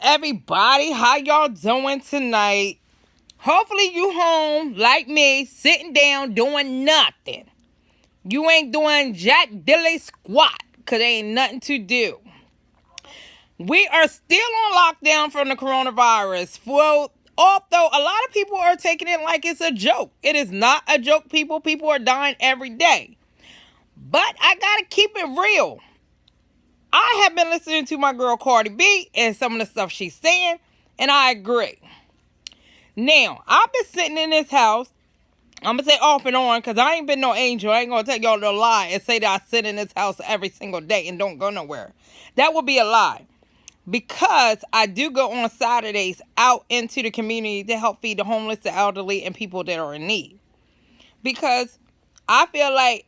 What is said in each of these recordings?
everybody? How y'all doing tonight? Hopefully you home like me, sitting down doing nothing. You ain't doing jack dilly squat, cause there ain't nothing to do. We are still on lockdown from the coronavirus. Well, although a lot of people are taking it like it's a joke. It is not a joke, people. People are dying every day. But I gotta keep it real. I have been listening to my girl Cardi B and some of the stuff she's saying, and I agree. Now, I've been sitting in this house. I'm going to say off and on because I ain't been no angel. I ain't going to take y'all to lie and say that I sit in this house every single day and don't go nowhere. That would be a lie. Because I do go on Saturdays out into the community to help feed the homeless, the elderly, and people that are in need. Because I feel like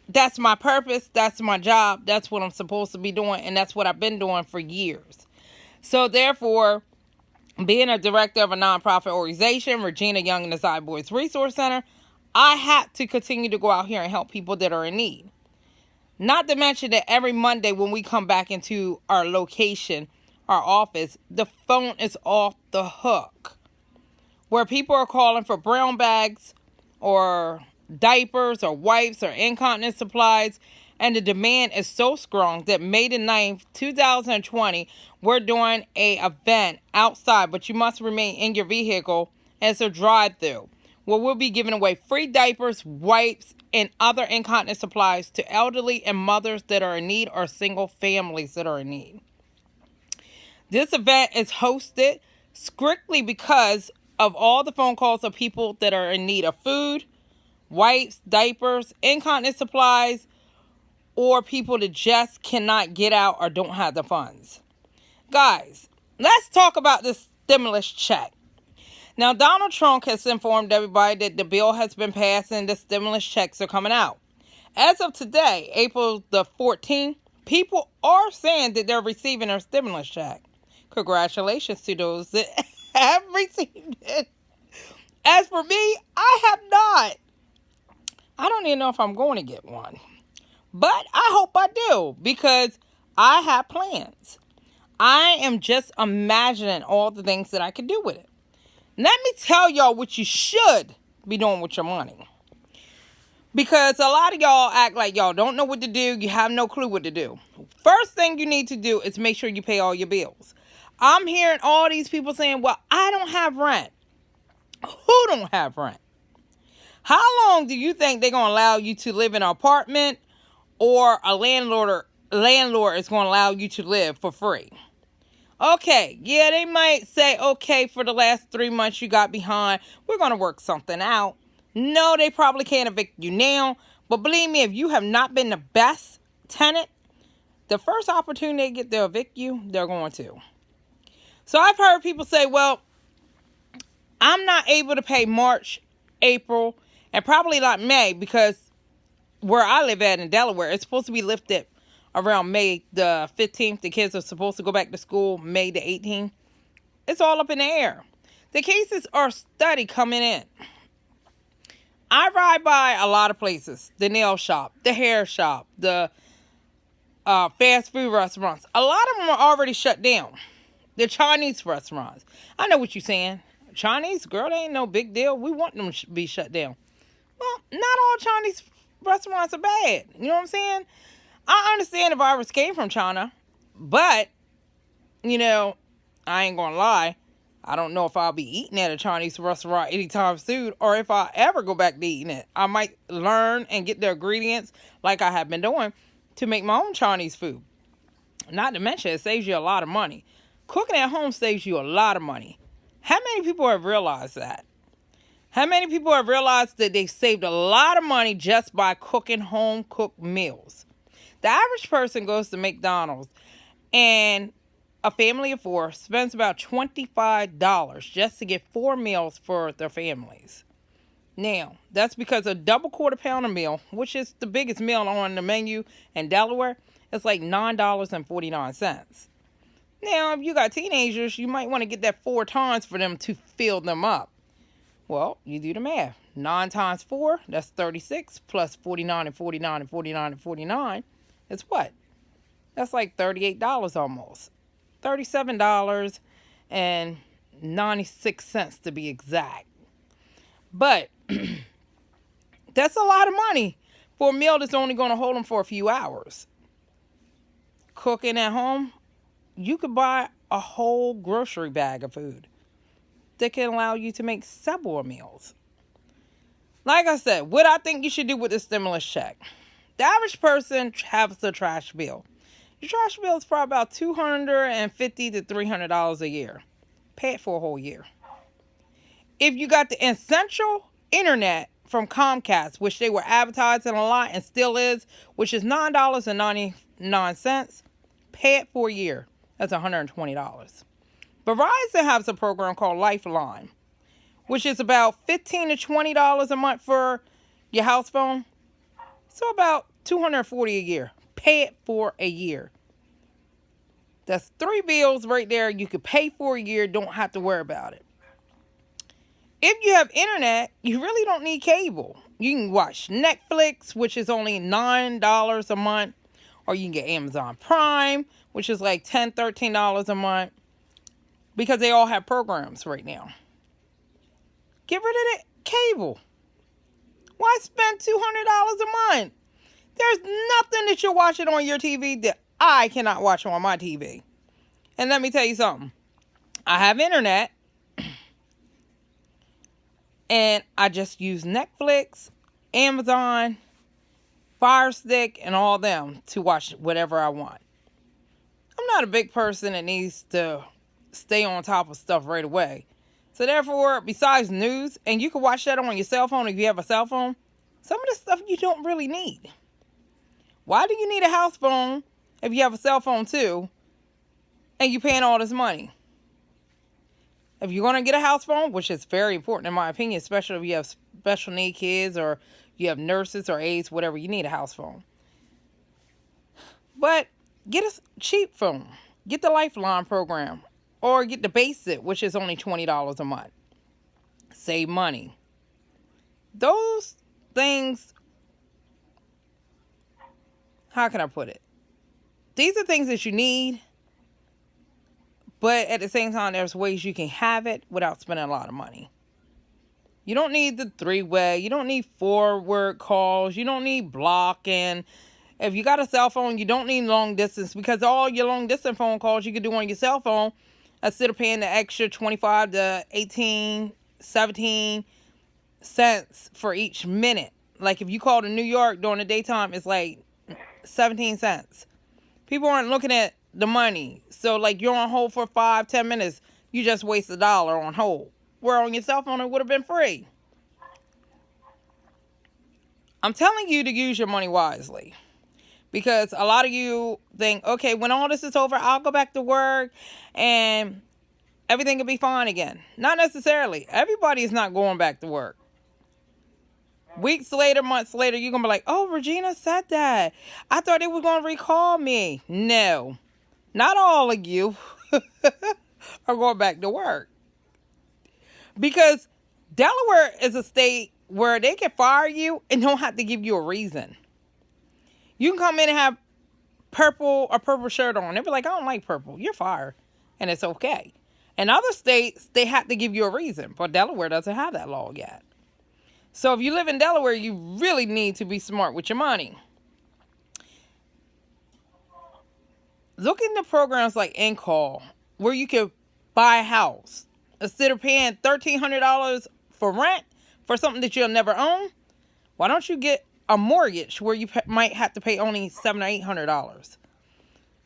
that's my purpose, that's my job, that's what I'm supposed to be doing, and that's what I've been doing for years. So therefore, being a director of a nonprofit organization, Regina Young and the Side Boys Resource Center, I have to continue to go out here and help people that are in need. Not to mention that every Monday when we come back into our location, our office, the phone is off the hook. Where people are calling for brown bags or diapers or wipes or incontinence supplies, and the demand is so strong that May the 9th, 2020, we're doing a event outside, but you must remain in your vehicle, and it's a drive-through where we'll be giving away free diapers, wipes, and other incontinence supplies to elderly and mothers that are in need or single families that are in need. This event is hosted strictly because of all the phone calls of people that are in need of food, wipes, diapers, incontinence supplies, or people that just cannot get out or don't have the funds. Guys, let's talk about this stimulus check. Now, Donald Trump has informed everybody that the bill has been passed and the stimulus checks are coming out. As of today, April the 14th, people are saying that they're receiving their stimulus check. Congratulations to those that have received it. As for me, I have not. I don't even know if I'm going to get one. But I hope I do because I have plans. I am just imagining all the things that I could do with it. Let me tell y'all what you should be doing with your money. Because a lot of y'all act like y'all don't know what to do. You have no clue what to do. First thing you need to do is make sure you pay all your bills. I'm hearing all these people saying, well, I don't have rent. Who don't have rent? How long do you think they're going to allow you to live in an apartment or a landlord is going to allow you to live for free? Okay, yeah, they might say, okay, for the last 3 months you got behind, we're going to work something out. No, they probably can't evict you now. But believe me, if you have not been the best tenant, the first opportunity they get to evict you, they're going to. So I've heard people say, well, I'm not able to pay March, April, and probably not May because where I live at in Delaware, it's supposed to be lifted around May the 15th. The kids are supposed to go back to school May the 18th. It's all up in the air. The cases are steady coming in. I ride by a lot of places. The nail shop, the hair shop, the fast food restaurants. A lot of them are already shut down. The Chinese restaurants. I know what you're saying. Chinese, girl, they ain't no big deal. We want them to be shut down. Well, not all Chinese restaurants are bad. You know what I'm saying? I understand the virus came from China, but, I ain't gonna lie. I don't know if I'll be eating at a Chinese restaurant anytime soon or if I ever go back to eating it. I might learn and get the ingredients like I have been doing to make my own Chinese food. Not to mention, it saves you a lot of money. Cooking at home saves you a lot of money. How many people have realized that? How many people have realized that they saved a lot of money just by cooking home-cooked meals? The average person goes to McDonald's and a family of 4 spends about $25 just to get 4 meals for their families. Now, that's because a double quarter pounder meal, which is the biggest meal on the menu in Delaware, is like $9.49. Now, if you got teenagers, you might want to get that 4 times for them to fill them up. Well, you do the math. 9 times 4, that's 36, plus 49 and 49 and 49 and 49. It's what? That's like $38 almost. $37.96 to be exact. But that's a lot of money for a meal that's only going to hold them for a few hours. Cooking at home, you could buy a whole grocery bag of food that can allow you to make several meals. Like I said, what I think you should do with the stimulus check. The average person has a trash bill. Your trash bill is probably about $250 to $300 a year. Pay it for a whole year. If you got the essential internet from Comcast, which they were advertising a lot and still is, which is $9.99, pay it for a year. That's $120. Verizon has a program called Lifeline, which is about $15 to $20 a month for your house phone. So about $240 a year. Pay it for a year. That's 3 bills right there you could pay for a year, don't have to worry about it. If you have internet, you really don't need cable. You can watch Netflix, which is only $9 a month. Or you can get Amazon Prime, which is like $10, $13 a month. Because they all have programs right now. Get rid of the cable. Why spend $200 a month? There's nothing that you're watching on your TV that I cannot watch on my TV. And let me tell you something. I have internet. And I just use Netflix, Amazon, Fire Stick, and all them to watch whatever I want. I'm not a big person that needs to stay on top of stuff right away. So therefore, besides news, and you can watch that on your cell phone if you have a cell phone, some of the stuff you don't really need. Why do you need a house phone if you have a cell phone too, and you're paying all this money? If you're going to get a house phone, which is very important in my opinion, especially if you have special need kids or you have nurses or aides, whatever, you need a house phone. But get a cheap phone. Get the Lifeline program. Or get the basic, which is only $20 a month. Save money. Those things, how can I put it? These are things that you need. But at the same time, there's ways you can have it without spending a lot of money. You don't need the 3-way. You don't need forward calls. You don't need blocking. If you got a cell phone, you don't need long distance because all your long distance phone calls you can do on your cell phone instead of paying the extra 25 to 18, 17 cents for each minute. Like if you call to New York during the daytime, it's like 17 cents. People aren't looking at the money. So like you're on hold for 5-10 minutes, you just waste $1 on hold. Where on your cell phone it would have been free. I'm telling you to use your money wisely. Because a lot of you think, okay, when all this is over, I'll go back to work and everything will be fine again. Not necessarily. Everybody is not going back to work. Weeks later, months later, you're going to be like, oh, Regina said that. I thought they were going to recall me. No. Not all of you are going back to work. Because Delaware is a state where they can fire you and don't have to give you a reason. You can come in and have a purple shirt on. They'll be like, I don't like purple. You're fired. And it's okay. In other states, they have to give you a reason. But Delaware doesn't have that law yet. So if you live in Delaware, you really need to be smart with your money. Look into programs like In-Call, where you can buy a house. Instead of paying $1,300 for rent for something that you'll never own, why don't you get a mortgage where you might have to pay only $700 or $800?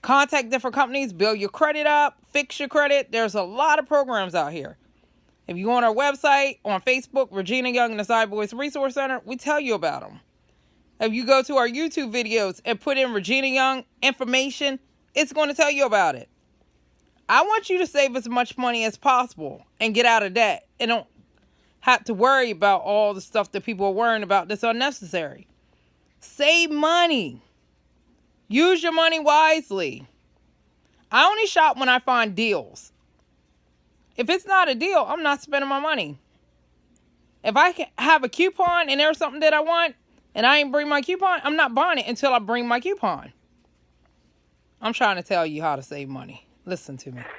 Contact different companies, build your credit up, fix your credit. There's a lot of programs out here. If you go on our website, on Facebook, Regina Young and the Side Boys Resource Center, we tell you about them. If you go to our YouTube videos and put in Regina Young information, it's going to tell you about it. I want you to save as much money as possible and get out of debt and don't have to worry about all the stuff that people are worrying about that's unnecessary. Save money. Use your money wisely. I only shop when I find deals. If it's not a deal, I'm not spending my money. If I can have a coupon and there's something that I want and I ain't bring my coupon, I'm not buying it until I bring my coupon. I'm trying to tell you how to save money. Listen to me.